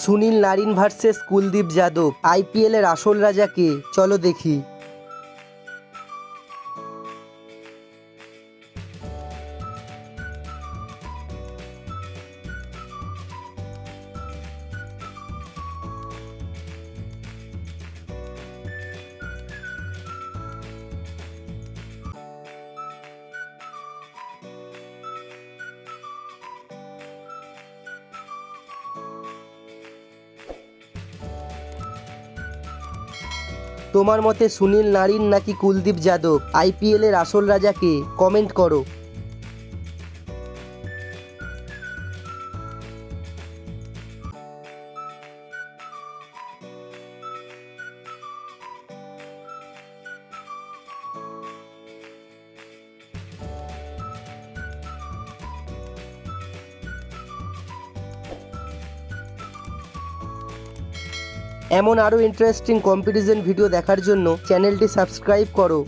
Sunil Narine versus Kuldeep Yadav, IPL এর আসল রাজা কে? চলো দেখি। তোমার মতে সুনীল নারিন নাকি কুলদীপ যাদব, আইপিএল এর আসল রাজা কে? কমেন্ট করো। এমন আরও ইন্টারেস্টিং কম্পিটিশন ভিডিও দেখার জন্য চ্যানেলটি সাবস্ক্রাইব করো।